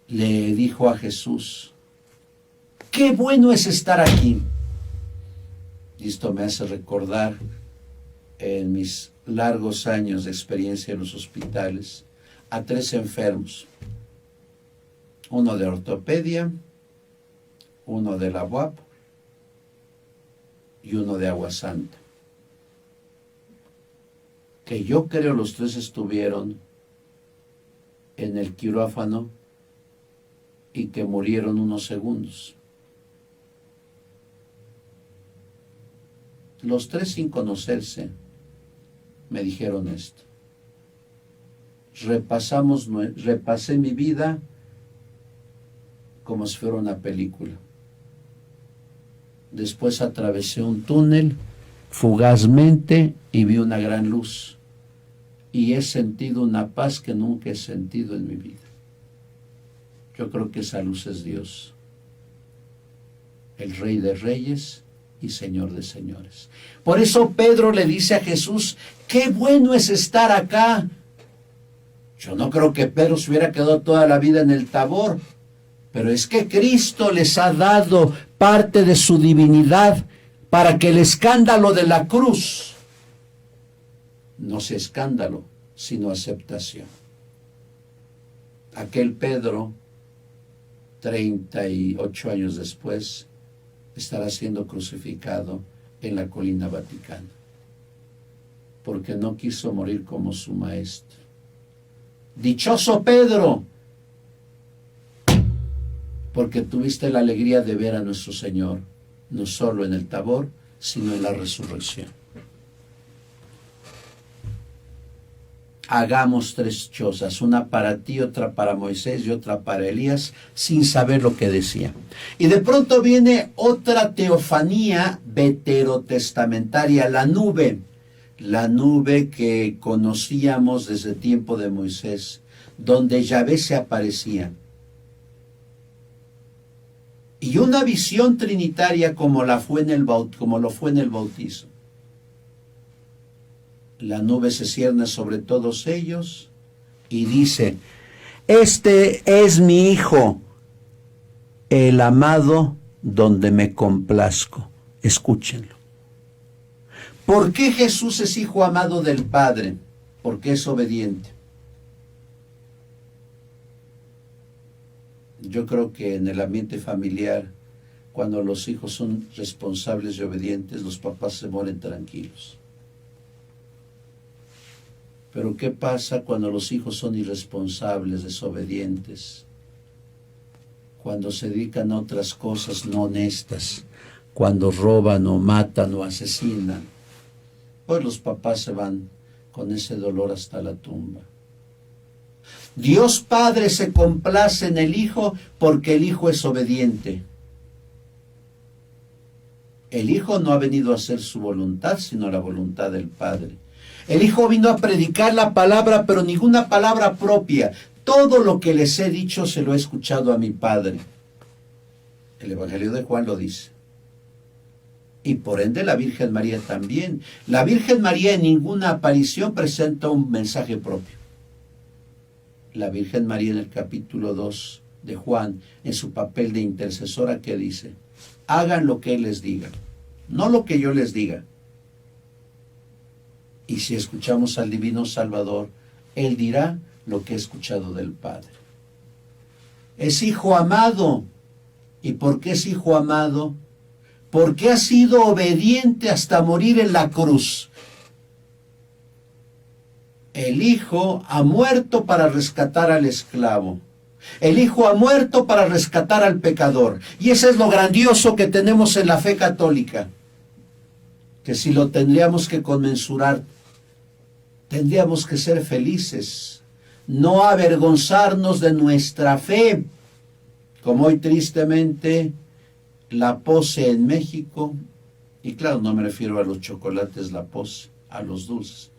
le dijo a Jesús: qué bueno es estar aquí. Y esto me hace recordar en mis largos años de experiencia en los hospitales a 3 enfermos. Uno de ortopedia, uno de la UAP y uno de Agua Santa. Que yo creo los 3 estuvieron en el quirófano y que murieron unos segundos. Los 3 sin conocerse me dijeron esto. Repasé mi vida como si fuera una película. Después atravesé un túnel fugazmente y vi una gran luz. Y he sentido una paz que nunca he sentido en mi vida. Yo creo que esa luz es Dios, el Rey de Reyes y Señor de Señores. Por eso Pedro le dice a Jesús: qué bueno es estar acá. Yo no creo que Pedro se hubiera quedado toda la vida en el Tabor, pero es que Cristo les ha dado parte de su divinidad para que el escándalo de la cruz no sea escándalo, sino aceptación. Aquel Pedro, 38 años después, estará siendo crucificado en la colina Vaticana, porque no quiso morir como su maestro. Dichoso Pedro, porque tuviste la alegría de ver a nuestro Señor, no solo en el Tabor, sino en la resurrección. Hagamos 3 chozas, una para ti, otra para Moisés y otra para Elías, sin saber lo que decía. Y de pronto viene otra teofanía veterotestamentaria, la nube que conocíamos desde el tiempo de Moisés, donde Yahvé se aparecía. Y una visión trinitaria como lo fue en el bautizo. La nube se cierne sobre todos ellos y dice: este es mi Hijo, el amado, donde me complazco. Escúchenlo. ¿Por qué Jesús es Hijo amado del Padre? Porque es obediente. Yo creo que en el ambiente familiar, cuando los hijos son responsables y obedientes, los papás se mueren tranquilos. Pero ¿qué pasa cuando los hijos son irresponsables, desobedientes? Cuando se dedican a otras cosas no honestas, cuando roban o matan o asesinan, pues los papás se van con ese dolor hasta la tumba. Dios Padre se complace en el Hijo porque el Hijo es obediente. El Hijo no ha venido a hacer su voluntad, sino la voluntad del Padre. El Hijo vino a predicar la palabra, pero ninguna palabra propia. Todo lo que les he dicho se lo he escuchado a mi Padre. El Evangelio de Juan lo dice. Y por ende la Virgen María también. La Virgen María en ninguna aparición presenta un mensaje propio. La Virgen María en el capítulo 2 de Juan, en su papel de intercesora, que dice: hagan lo que Él les diga, no lo que yo les diga. Y si escuchamos al Divino Salvador, Él dirá lo que he escuchado del Padre. Es Hijo amado. ¿Y por qué es Hijo amado? Porque ha sido obediente hasta morir en la cruz. El Hijo ha muerto para rescatar al esclavo. El Hijo ha muerto para rescatar al pecador. Y eso es lo grandioso que tenemos en la fe católica. Que si lo tendríamos que conmensurar, tendríamos que ser felices, no avergonzarnos de nuestra fe, como hoy tristemente la pose en México, y claro, no me refiero a los chocolates, la pose, a los dulces.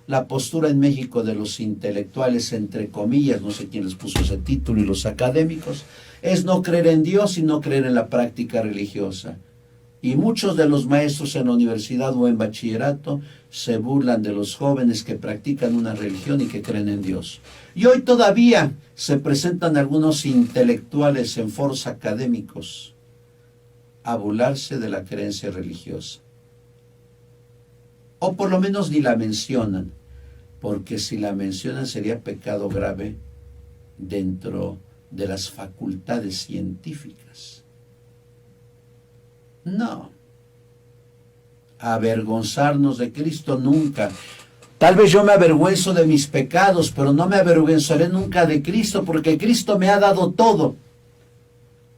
La postura en México de los intelectuales, entre comillas, no sé quién les puso ese título, y los académicos, es no creer en Dios y no creer en la práctica religiosa. Y muchos de los maestros en la universidad o en bachillerato se burlan de los jóvenes que practican una religión y que creen en Dios. Y hoy todavía se presentan algunos intelectuales en foros académicos a burlarse de la creencia religiosa. O por lo menos ni la mencionan, porque si la mencionan sería pecado grave dentro de las facultades científicas. No. Avergonzarnos de Cristo nunca. Tal vez yo me avergüenzo de mis pecados, pero no me avergonzaré nunca de Cristo, porque Cristo me ha dado todo.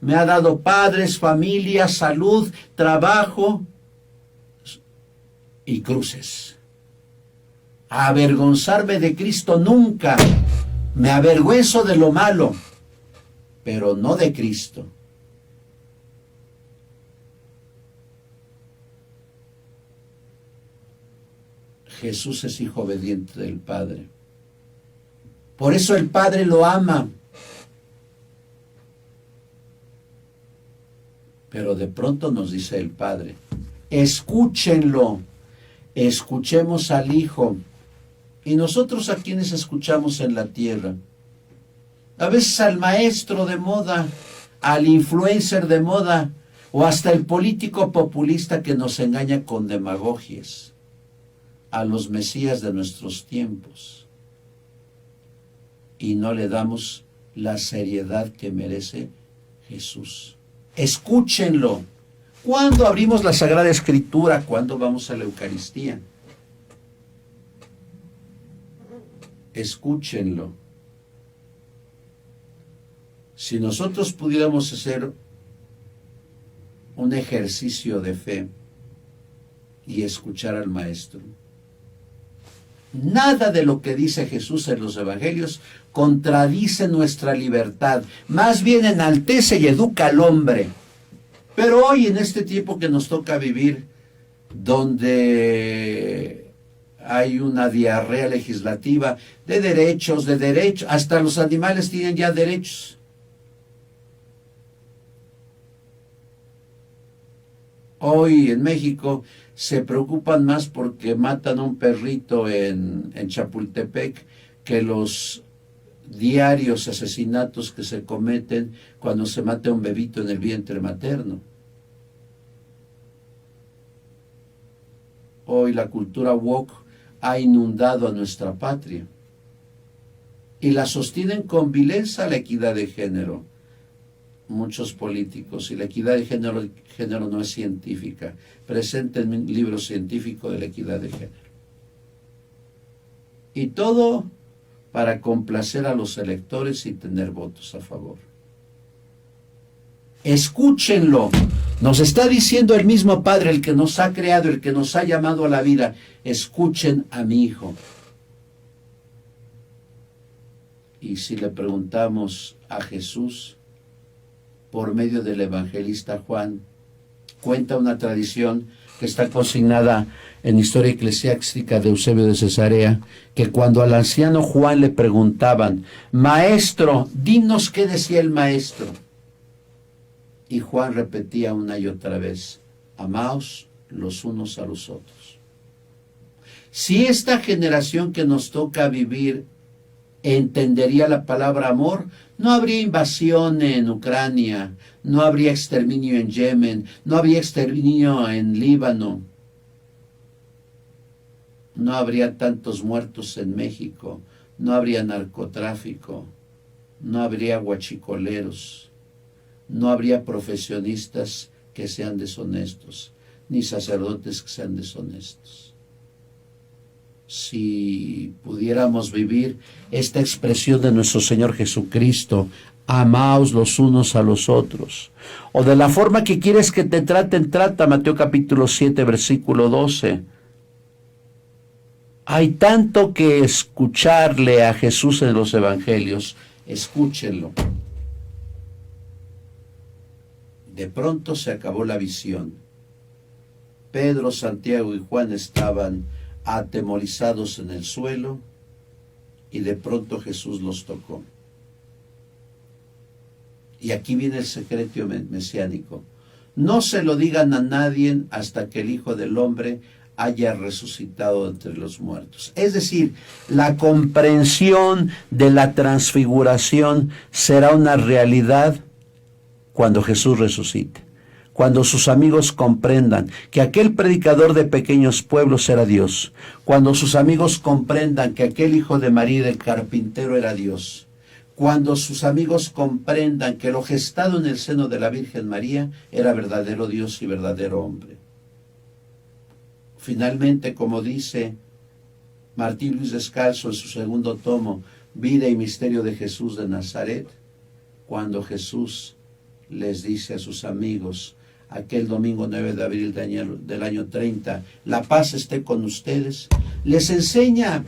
Me ha dado padres, familia, salud, trabajo y cruces. Avergonzarme de Cristo nunca. Me avergüenzo de lo malo, pero no de Cristo. Jesús es hijo obediente del Padre. Por eso el Padre lo ama. Pero de pronto nos dice el Padre, escúchenlo, escuchemos al Hijo. Y nosotros a quienes escuchamos en la tierra, a veces al maestro de moda, al influencer de moda, o hasta el político populista que nos engaña con demagogias, a los mesías de nuestros tiempos, y no le damos la seriedad que merece Jesús. Escúchenlo. ¿Cuándo abrimos la Sagrada Escritura? ¿Cuándo vamos a la Eucaristía? Escúchenlo. Si nosotros pudiéramos hacer un ejercicio de fe y escuchar al Maestro, nada de lo que dice Jesús en los evangelios contradice nuestra libertad, más bien enaltece y educa al hombre. Pero hoy, en este tiempo que nos toca vivir, donde hay una diarrea legislativa de derechos, hasta los animales tienen ya derechos. Hoy en México se preocupan más porque matan a un perrito en Chapultepec que los diarios asesinatos que se cometen cuando se mata a un bebito en el vientre materno. Hoy la cultura woke ha inundado a nuestra patria y la sostienen con vileza la equidad de género. Muchos políticos, y la equidad de género no es científica. Presenten un libro científico de la equidad de género. Y todo para complacer a los electores y tener votos a favor. Escúchenlo. Nos está diciendo el mismo Padre, el que nos ha creado, el que nos ha llamado a la vida. Escuchen a mi Hijo. Y si le preguntamos a Jesús, por medio del evangelista Juan, cuenta una tradición que está consignada en Historia Eclesiástica de Eusebio de Cesarea, que cuando al anciano Juan le preguntaban, Maestro, dinos qué decía el Maestro. Y Juan repetía una y otra vez, amaos los unos a los otros. Si esta generación que nos toca vivir entendería la palabra amor, no habría invasión en Ucrania, no habría exterminio en Yemen, no habría exterminio en Líbano, no habría tantos muertos en México, no habría narcotráfico, no habría guachicoleros, no habría profesionistas que sean deshonestos, ni sacerdotes que sean deshonestos. Si pudiéramos vivir esta expresión de nuestro Señor Jesucristo, Amaos los unos a los otros. O de la forma que quieres que te traten, trata. Mateo capítulo 7, versículo 12. Hay tanto que escucharle a Jesús en los evangelios. Escúchenlo. De pronto se acabó la visión. Pedro, Santiago y Juan estaban atemorizados en el suelo y de pronto Jesús los tocó. Y aquí viene el secreto mesiánico. No se lo digan a nadie hasta que el Hijo del Hombre haya resucitado entre los muertos. Es decir, la comprensión de la transfiguración será una realidad cuando Jesús resucite. Cuando sus amigos comprendan que aquel predicador de pequeños pueblos era Dios. Cuando sus amigos comprendan que aquel hijo de María y del carpintero era Dios. Cuando sus amigos comprendan que lo gestado en el seno de la Virgen María era verdadero Dios y verdadero hombre. Finalmente, como dice Martín Luis Descalzo en su segundo tomo, Vida y Misterio de Jesús de Nazaret, cuando Jesús les dice a sus amigos, aquel domingo 9 de abril del año 30, la paz esté con ustedes, les enseña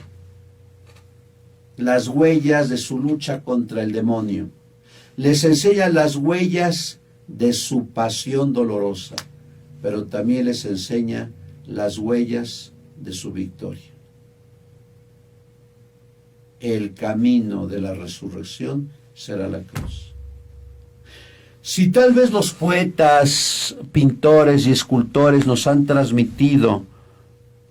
las huellas de su lucha contra el demonio, les enseña las huellas de su pasión dolorosa, pero también les enseña las huellas de su victoria. El camino de la resurrección será la cruz. Si tal vez los poetas, pintores y escultores nos han transmitido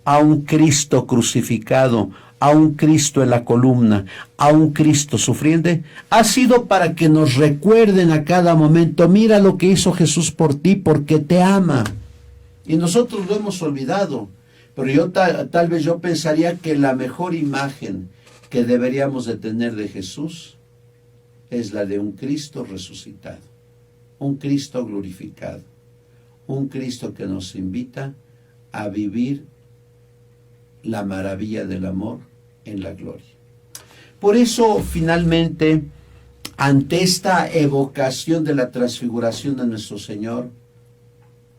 a un Cristo crucificado, a un Cristo en la columna, a un Cristo sufriendo, ha sido para que nos recuerden a cada momento, mira lo que hizo Jesús por ti, porque te ama. Y nosotros lo hemos olvidado, pero yo tal vez yo pensaría que la mejor imagen que deberíamos de tener de Jesús es la de un Cristo resucitado, un Cristo glorificado, un Cristo que nos invita a vivir la maravilla del amor en la gloria. Por eso, finalmente, ante esta evocación de la transfiguración de nuestro Señor,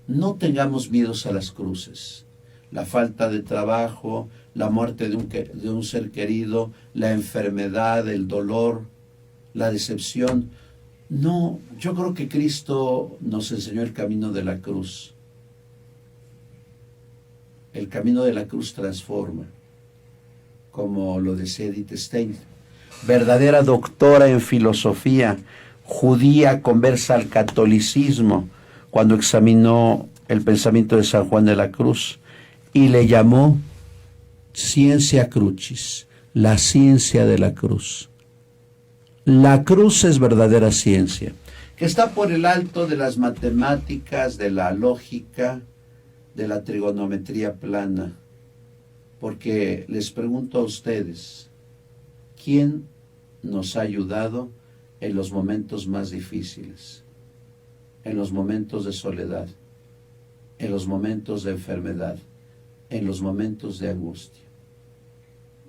no tengamos miedos a las cruces. La falta de trabajo, la muerte de un ser querido, la enfermedad, el dolor, la decepción. No, yo creo que Cristo nos enseñó el camino de la cruz. El camino de la cruz transforma, como lo decía Edith Stein, verdadera doctora en filosofía, judía conversa al catolicismo, cuando examinó el pensamiento de San Juan de la Cruz y le llamó Scientia Crucis, la ciencia de la cruz. La cruz es verdadera ciencia, que está por el alto de las matemáticas, de la lógica, de la trigonometría plana. Porque les pregunto a ustedes, ¿quién nos ha ayudado en los momentos más difíciles? En los momentos de soledad, en los momentos de enfermedad, en los momentos de angustia.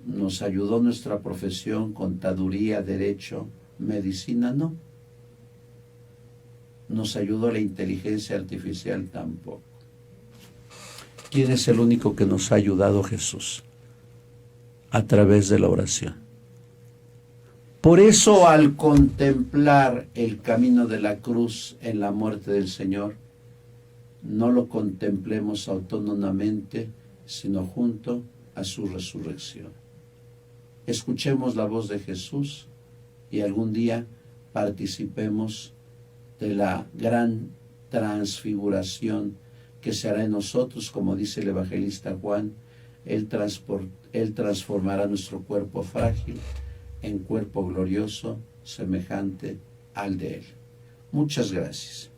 ¿Nos ayudó nuestra profesión, contaduría, derecho, medicina? No. ¿Nos ayudó la inteligencia artificial? Tampoco. ¿Quién es el único que nos ha ayudado? Jesús, a través de la oración. Por eso, al contemplar el camino de la cruz en la muerte del Señor, no lo contemplemos autónomamente, sino junto a su resurrección. Escuchemos la voz de Jesús y algún día participemos de la gran transfiguración que se hará en nosotros, como dice el evangelista Juan. Él transformará nuestro cuerpo frágil en cuerpo glorioso, semejante al de Él. Muchas gracias.